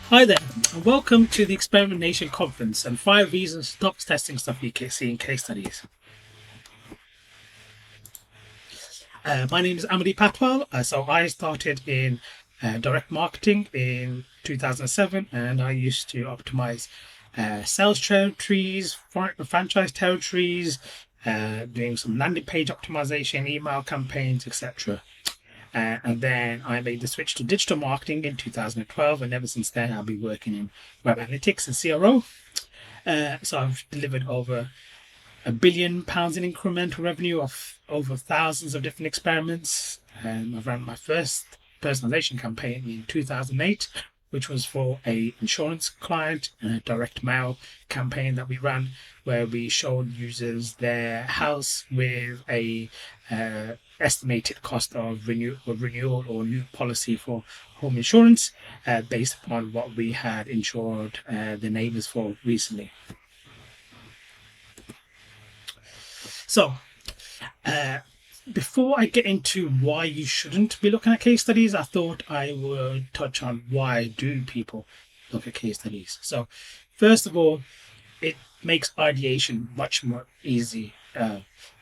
Hi there, and welcome to the Experimentation Conference and 5 reasons to stop testing stuff you can see in case studies. My name is Amrdeep Athwal. So I started in direct marketing in 2007, and I used to optimize sales territories, franchise territories, doing some landing page optimization, email campaigns, etc. And then I made the switch to digital marketing in 2012, and ever since then I've been working in web analytics and CRO. So I've delivered over £1 billion in incremental revenue of over thousands of different experiments. I ran my first personalization campaign in 2008, which was for a insurance client, a direct mail campaign that we ran, where we showed users their house with a estimated cost of renewal or new policy for home insurance, based upon what we had insured the neighbors for recently. So, before I get into why you shouldn't be looking at case studies, I thought I would touch on why do people look at case studies. So, first of all, it makes ideation much more easy.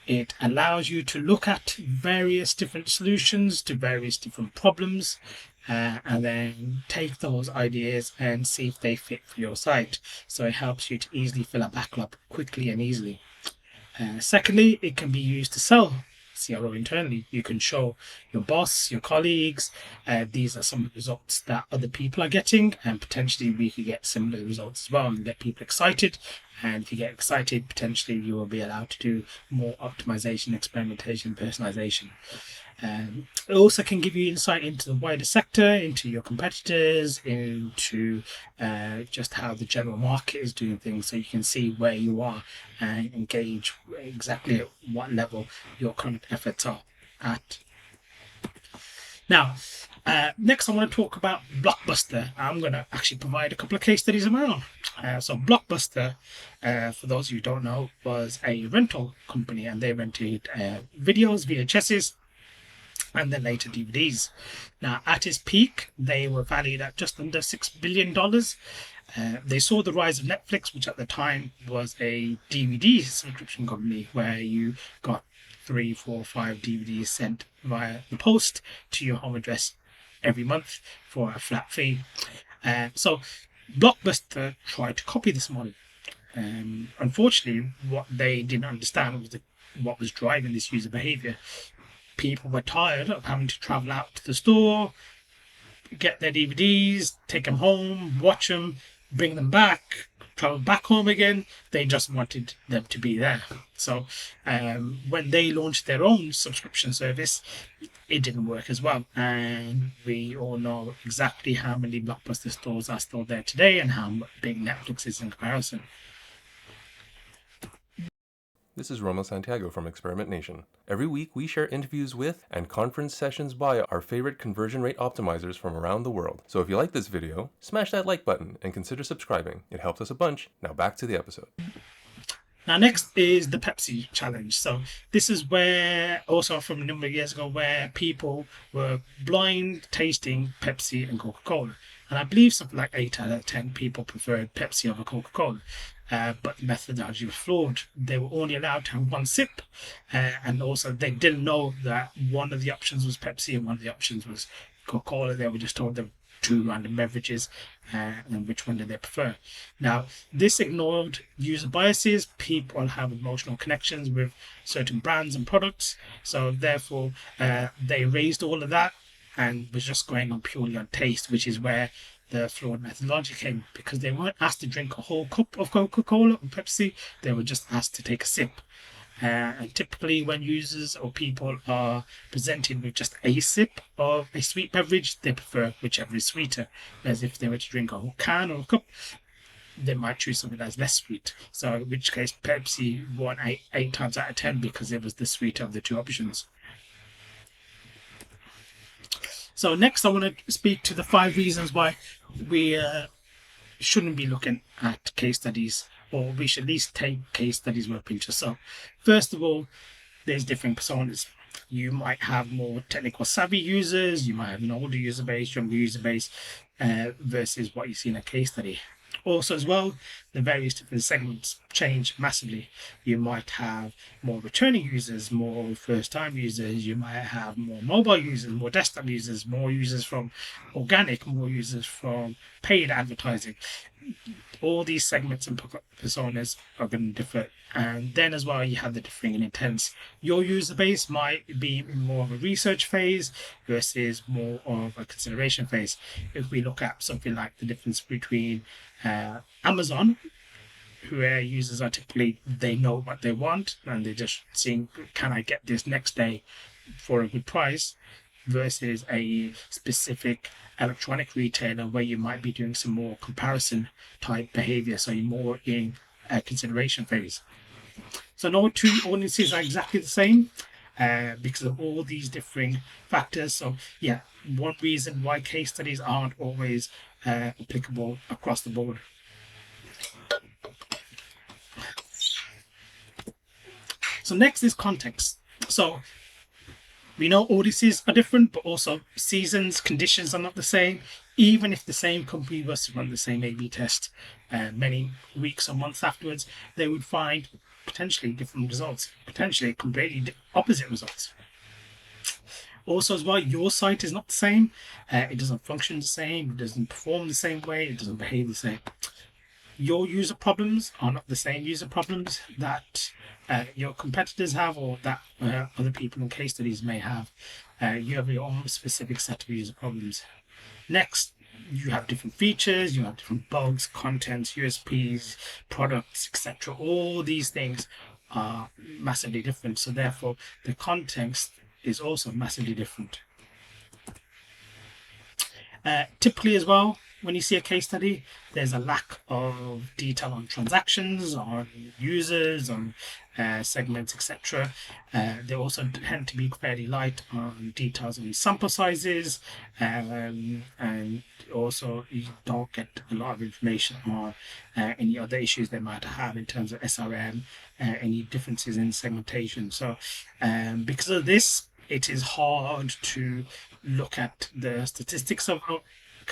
It allows you to look at various different solutions to various different problems, and then take those ideas and see if they fit for your site. So it helps you to easily fill a backlog quickly and easily. Secondly, it can be used to sell CRO internally. You can show your boss, your colleagues, these are some of the results that other people are getting, and potentially we could get similar results as well and get people excited. And if you get excited, potentially you will be allowed to do more optimization, experimentation, personalization. It also can give you insight into the wider sector, into your competitors, into just how the general market is doing things, so you can see where you are and engage exactly at what level your current efforts are at. Now, next I want to talk about Blockbuster. I'm going to actually provide a couple of case studies of my own. So Blockbuster, for those of you who don't know, was a rental company, and they rented videos, VHSs, and then later DVDs. Now, at its peak, they were valued at just under $6 billion. They saw the rise of Netflix, which at the time was a DVD subscription company where you got 3, 4, 5 DVDs sent via the post to your home address every month for a flat fee. So Blockbuster tried to copy this model. Unfortunately, what they didn't understand was what was driving this user behavior. People were tired of having to travel out to the store, get their DVDs, take them home, watch them, bring them back, travel back home again. They just wanted them to be there. So when they launched their own subscription service, it didn't work as well. And we all know exactly how many Blockbuster stores are still there today and how big Netflix is in comparison. This is Romo Santiago from Experimentation. Every week we share interviews with and conference sessions by our favorite conversion rate optimizers from around the world. So if you like this video, smash that like button and consider subscribing. It helps us a bunch. Now back to the episode. Now, next is the Pepsi challenge. So this is where, also from a number of years ago, where people were blind tasting Pepsi and Coca-Cola. And I believe something like 8 out of 10 people preferred Pepsi over Coca-Cola. But the methodology was flawed. They were only allowed to have one sip. And also they didn't know that one of the options was Pepsi and one of the options was Coca-Cola. They were just told them 2 random beverages and which one do they prefer. Now, this ignored user biases. People have emotional connections with certain brands and products. So therefore, they raised all of that and was just going on purely on taste, which is where the flawed methodology came, because they weren't asked to drink a whole cup of Coca-Cola or Pepsi. They were just asked to take a sip. And typically when users or people are presented with just a sip of a sweet beverage, they prefer whichever is sweeter. Whereas if they were to drink a whole can or a cup, they might choose something that's less sweet. So in which case Pepsi won 8 times out of 10 because it was the sweeter of the 2 options. So next I want to speak to the 5 reasons why we shouldn't be looking at case studies, or we should at least take case studies with a pinch of salt. First of all, there's different personas. You might have more technical savvy users, you might have an older user base, younger user base. versus what you see in a case study. Also, as well, the various different segments change massively. You might have more returning users, more first-time users. You might have more mobile users, more desktop users, more users from organic, more users from paid advertising. All these segments and personas are going to differ. And then as well, you have the differing intents. Your user base might be more of a research phase versus more of a consideration phase. If we look at something like the difference between Amazon, where users are typically, they know what they want and they're just seeing, can I get this next day for a good price, versus a specific electronic retailer where you might be doing some more comparison type behavior. So you're more in a consideration phase. So no two audiences are exactly the same because of all these differing factors. So yeah, one reason why case studies aren't always applicable across the board. So next is context. So we know audiences are different, but also seasons, conditions are not the same. Even if the same company was to run the same A/B test many weeks or months afterwards, they would find potentially different results, potentially completely opposite results. Also, as well, your site is not the same. It doesn't function the same. It doesn't perform the same way. It doesn't behave the same. Your user problems are not the same user problems that your competitors have, or that other people in case studies may have. You have your own specific set of user problems. Next, you have different features, you have different bugs, contents, USPs, products, etc. All these things are massively different. So therefore, the context is also massively different. Typically as well, when you see a case study, there's a lack of detail on transactions, on users, on segments, etc. They also tend to be fairly light on details on sample sizes, and also you don't get a lot of information on any other issues they might have in terms of SRM, any differences in segmentation. So because of this, it is hard to look at the statistics of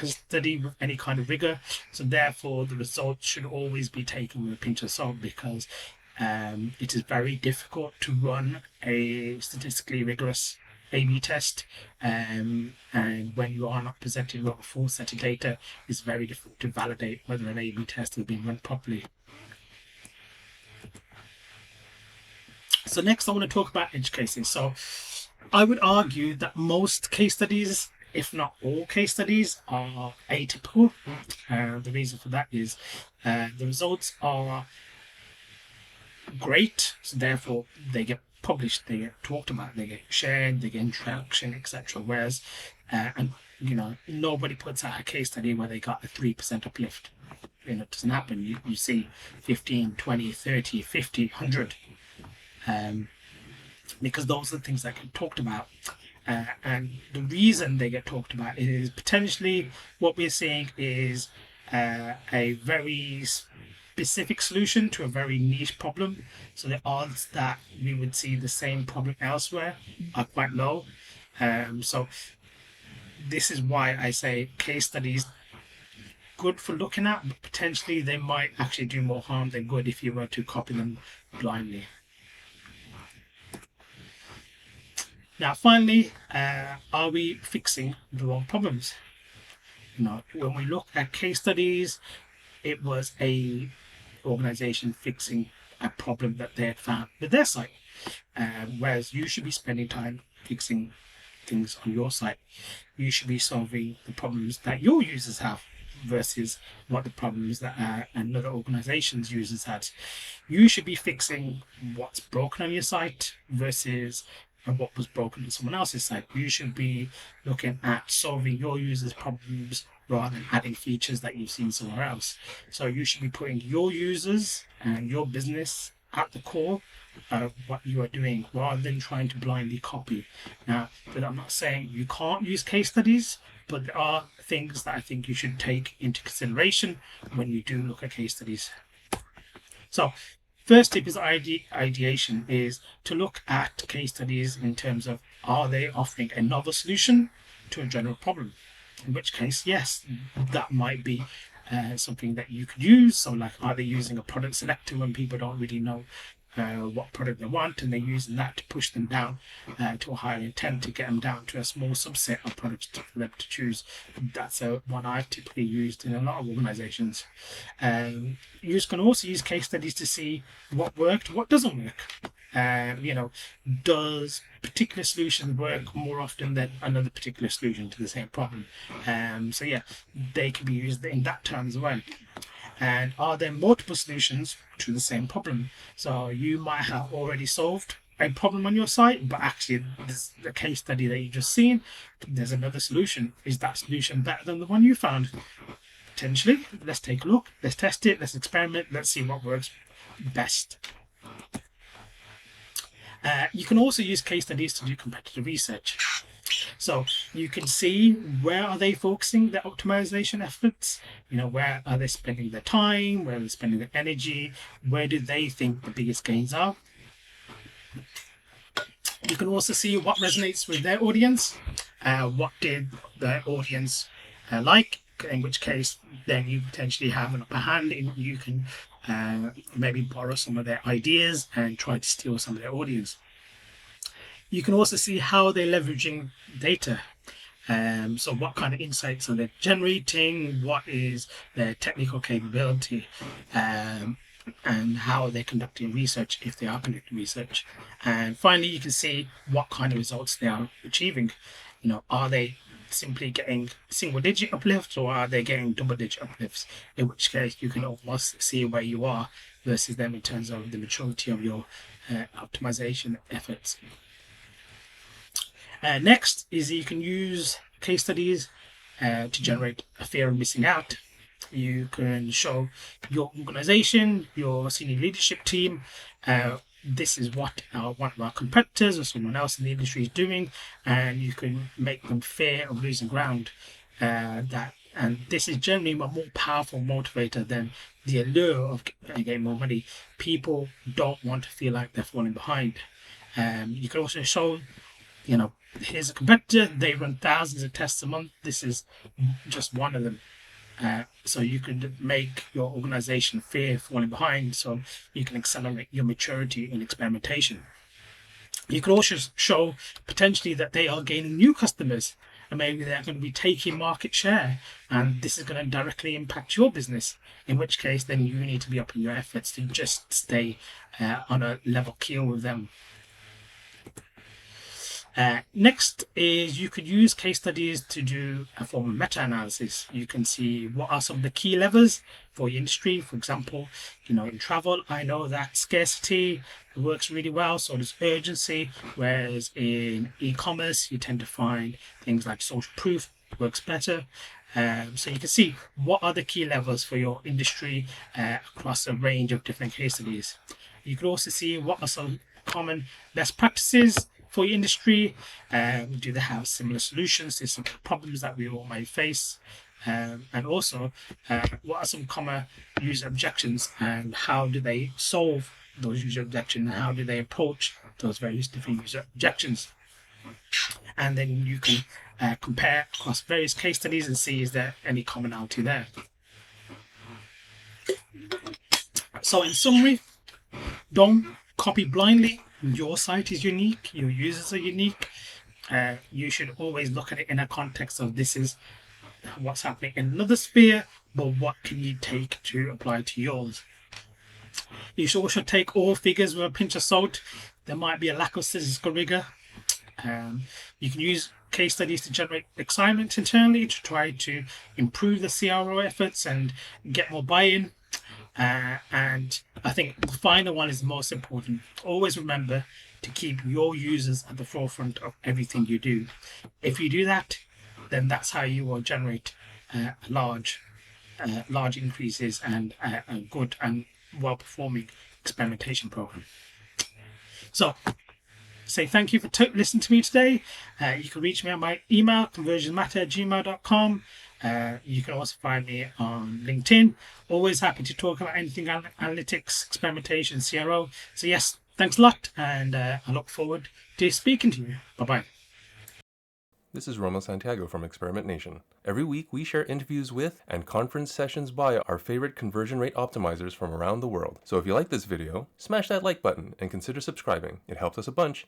study with any kind of rigor. So therefore, the results should always be taken with a pinch of salt, because it is very difficult to run a statistically rigorous A/B test, and when you are not presented with a full set of data, it's very difficult to validate whether an A/B test has been run properly. So next, I want to talk about edge cases. So I would argue that most case studies, if not all case studies, are atypical. The reason for that is the results are great, so therefore they get published, they get talked about, they get shared, they get interaction, etc. Whereas, and nobody puts out a case study where they got a 3% uplift. It doesn't happen. You see 15, 20, 30, 50, 100. Because those are the things that get talked about. And the reason they get talked about is potentially what we're seeing is a very specific solution to a very niche problem. So the odds that we would see the same problem elsewhere are quite low. So this is why I say case studies good for looking at, but potentially they might actually do more harm than good if you were to copy them blindly. Now, finally, are we fixing the wrong problems? When we look at case studies, it was a organization fixing a problem that they had found with their site, whereas you should be spending time fixing things on your site. You should be solving the problems that your users have versus what the problems that another organization's users had. You should be fixing what's broken on your site versus what was broken on someone else's site. You should be looking at solving your users' problems rather than adding features that you've seen somewhere else. So you should be putting your users and your business at the core of what you are doing, rather than trying to blindly copy. Now, but I'm not saying you can't use case studies, but there are things that I think you should take into consideration when you do look at case studies. So first tip is ideation, is to look at case studies in terms of, are they offering a novel solution to a general problem? in which case, yes, that might be something that you could use. So, like, are they using a product selector when people don't really know what product they want, and they're using that to push them down to a higher intent, to get them down to a small subset of products for them to choose. That's one I've typically used in a lot of organizations. You can also use case studies to see what worked, what doesn't work. Does particular solutions work more often than another particular solution to the same problem? So yeah, they can be used in that term as well. And are there multiple solutions to the same problem? So you might have already solved a problem on your site, but actually there's a case study that you just seen. There's another solution. Is that solution better than the one you found? Potentially. Let's take a look. Let's test it. Let's experiment. Let's see what works best. You can also use case studies to do competitive research. So you can see where are they focusing their optimization efforts, where are they spending their time, where are they spending their energy, where do they think the biggest gains are. You can also see what resonates with their audience, what did their audience like, in which case then you potentially have an upper hand and you can maybe borrow some of their ideas and try to steal some of their audience. You can also see how they're leveraging data. So what kind of insights are they generating? What is their technical capability? And how they're conducting research, if they are conducting research. And finally, you can see what kind of results they are achieving. Are they simply getting single-digit uplifts, or are they getting double-digit uplifts? In which case, you can almost see where you are versus them in terms of the maturity of your optimization efforts. Next is you can use case studies to generate a fear of missing out. You can show your organization, your senior leadership team, this is what one of our competitors or someone else in the industry is doing, and you can make them fear of losing ground. And this is generally a more powerful motivator than the allure of getting more money. People don't want to feel like they're falling behind. You can also show, here's a competitor, they run thousands of tests a month, this is just one of them. So you can make your organization fear falling behind, so you can accelerate your maturity in experimentation. You can also show potentially that they are gaining new customers, and maybe they're going to be taking market share, and this is going to directly impact your business, in which case then you need to be upping your efforts to just stay on a level keel with them. Next is you could use case studies to do a form of meta-analysis. You can see what are some of the key levers for your industry. For example, in travel, I know that scarcity works really well, so does urgency, whereas in e-commerce, you tend to find things like social proof works better. So you can see what are the key levers for your industry across a range of different case studies. You can also see what are some common best practices for your industry. Do they have similar solutions to some problems that we all may face? And also, what are some common user objections, and how do they solve those user objections, and how do they approach those various different user objections? And then you can compare across various case studies and see is there any commonality there. So in summary, don't copy blindly. Your site is unique, your users are unique. You should always look at it in a context of this is what's happening in another sphere, but what can you take to apply to yours? You should also take all figures with a pinch of salt. There might be a lack of statistical rigor. You can use case studies to generate excitement internally to try to improve the CRO efforts and get more buy-in. And I think the final one is the most important. Always remember to keep your users at the forefront of everything you do. If you do that, then that's how you will generate large increases and a good and well-performing experimentation program. So, say thank you for listening to me today. You can reach me on my email, conversionmatter@gmail.com. You can also find me on LinkedIn. Always happy to talk about anything analytics, experimentation, CRO. So yes, thanks a lot, and I look forward to speaking to you. Bye-bye. This is Romo Santiago from Experimentation. Every week, we share interviews with and conference sessions by our favorite conversion rate optimizers from around the world. So if you like this video, smash that like button and consider subscribing. It helps us a bunch.